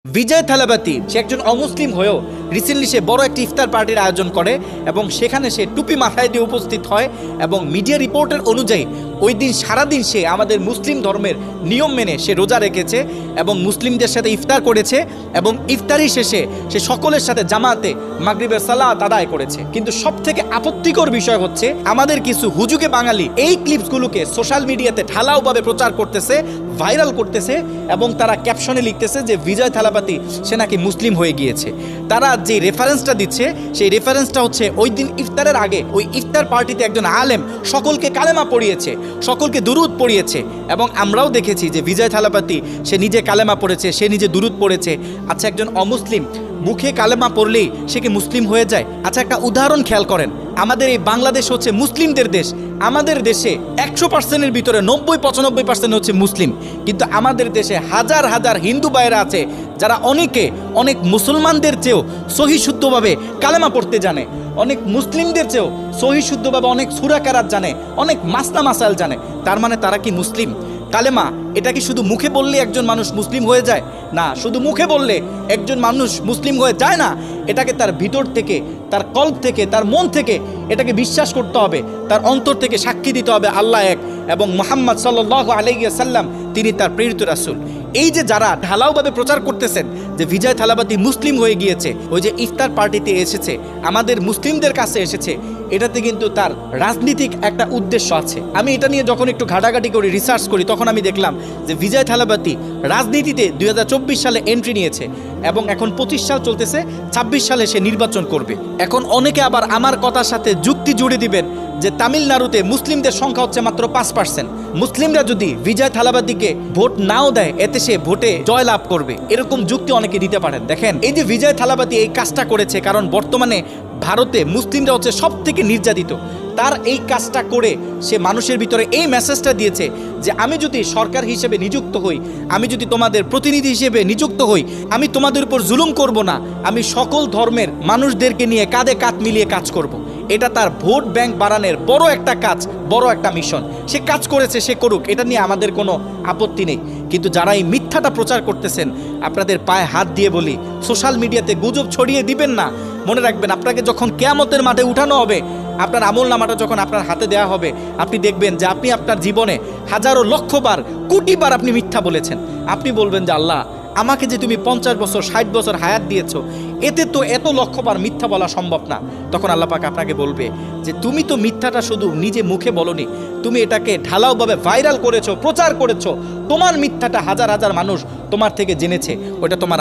বিজয় থালাপাতি সে একজন অমুসলিম হয়েও রিসেন্টলি সে বড় একটি ইফতার পার্টির আয়োজন করে এবং সেখানে সে টুপি মাথায় দিয়ে উপস্থিত হয় এবং মিডিয়া রিপোর্টের অনুযায়ী ওই দিন সারাদিন সে আমাদের মুসলিম ধর্মের নিয়ম মেনে সে রোজা রেখেছে এবং মুসলিমদের সাথে ইফতার করেছে এবং ইফতারি শেষে সে সকলের সাথে জামাতে মাগরিবের সালাত আদায় করেছে। কিন্তু সবথেকে আপত্তিকর বিষয় হচ্ছে আমাদের কিছু হুজুগে বাঙালি এই ক্লিপসগুলোকে সোশ্যাল মিডিয়াতে ঢালাওভাবে প্রচার করতেছে, ভাইরাল করতেছে এবং তারা ক্যাপশনে লিখতেছে যে বিজয় থালাপাতি সে নাকি মুসলিম হয়ে গিয়েছে। তারা যে রেফারেন্সটা দিচ্ছে সেই রেফারেন্সটা হচ্ছে ওই দিন ইফতারের আগে ওই ইফতার পার্টিতে একজন আলেম সকলকে কালেমা পড়িয়েছে, সকলকে দুরুদ পড়িয়েছে এবং আমরাও দেখেছি যে বিজয় থালাপাতি সে নিজে কালেমা পড়েছে, সে নিজে দুরুদ পড়েছে। আচ্ছা, একজন অমুসলিম মুখে কালেমা পড়লেই সে কি মুসলিম হয়ে যায়? আচ্ছা, একটা উদাহরণ খেয়াল করেন, আমাদের এই বাংলাদেশ হচ্ছে মুসলিমদের দেশ। আমাদের দেশে 100%-এর ভিতরে 90-95% হচ্ছে মুসলিম, কিন্তু আমাদের দেশে হাজার হাজার হিন্দু ভাইয়েরা আছে যারা অনেক মুসলমানদের চেয়েও সহিশুদ্ধভাবে কালেমা পড়তে জানে, অনেক মুসলিমদের চেয়েও সহিশুদ্ধভাবে অনেক সূরা কেরাত জানে, অনেক মাসনা মাসাইল জানে। তার মানে তারা কি মুসলিম? কালেমা এটা কি শুধু মুখে বললে একজন মানুষ মুসলিম হয়ে যায়? না, শুধু মুখে বললে একজন মানুষ মুসলিম হয়ে যায় না। এটাকে তার ভিতর থেকে, তার কল্প থেকে, তার মন থেকে এটাকে বিশ্বাস করতে হবে, তার অন্তর থেকে সাক্ষী দিতে হবে আল্লাহ এক এবং মুহাম্মদ সাল্লাল্লাহু আলাইহি ওয়াসাল্লাম তিনি তার প্রেরিত রাসূল। এই যে যারা ঢালাওভাবে প্রচার করতেছেন যে বিজয় থালাপাতি মুসলিম হয়ে গিয়েছে, ওই যে ইফতার পার্টিতে এসেছে, আমাদের মুসলিমদের কাছে এসেছে, এটাতে কিন্তু তার রাজনীতিক একটা উদ্দেশ্য আছে। আমি এটা নিয়ে যখন একটু ঘাটাঘাটি করি, রিসার্চ করি, তখন আমি দেখলাম যে বিজয় থালাপাতি রাজনীতিতে 2024 সালে এন্ট্রি নিয়েছে এবং এখন 25 সাল চলতেছে, 26 সালে সে নির্বাচন করবে। এখন অনেকে আবার আমার কথার সাথে যুক্তি জুড়ে দিবেন যে তামিলনাড়ুতে মুসলিমদের সংখ্যা হচ্ছে মাত্র 5%। মুসলিমরা যদি বিজয় থালাপাতিকে ভোট নাও দেয় এতে সে ভোটে জয়লাভ করবে, এরকম যুক্তি অনেকে দিতে পারেন। দেখেন, এই যে বিজয় থালাপাতি এই কাজটা করেছে কারণ বর্তমানে ভারতে মুসলিমরা হচ্ছে সব থেকে নির্যাতিত। তার এই কাজটা করে সে মানুষের ভিতরে এই মেসেজটা দিয়েছে যে আমি যদি সরকার হিসেবে নিযুক্ত হই, আমি যদি তোমাদের প্রতিনিধি হিসেবে নিযুক্ত হই, আমি তোমাদের উপর জুলুম করব না, আমি সকল ধর্মের মানুষদেরকে নিয়ে কাঁধে কাঁধ মিলিয়ে কাজ করব। এটা তার ভোট ব্যাংক বাড়ানোর বড় একটা কাজ, বড় একটা মিশন। সে কাজ করেছে, সে করুক, এটা নিয়ে আমাদের কোনো আপত্তি নেই। কিন্তু যারা এই মিথ্যাটা প্রচার করতেছেন, আপনাদের পায়ে হাত দিয়ে বলি, সোশ্যাল মিডিয়াতে গুজব ছড়িয়ে দিবেন না। মনে রাখবেন, আপনাকে যখন কিয়ামতের মাঠে উঠানো হবে, আপনার আমলনামাটা যখন আপনার হাতে দেওয়া হবে, আপনি দেখবেন যে আপনি আপনার জীবনে হাজারো লক্ষবার, কোটিবার আপনি মিথ্যা বলেছেন। আপনি বলবেন যে আল্লাহ, আমাকে যে তুমি 50 বছর 60 বছর হায়াত দিয়েছো, এতে তো এত লক্ষবার মিথ্যা বলা সম্ভব না। তখন আল্লাহ পাক আপনাকে বলবে যে তুমি তো মিথ্যাটা শুধু নিজে মুখে বলনি, তুমি এটাকে ঢালাওভাবে ভাইরাল করেছো, প্রচার করেছো। তোমার মিথ্যাটা হাজার হাজার মানুষ তোমার থেকে জেনেছে, ওটা তোমার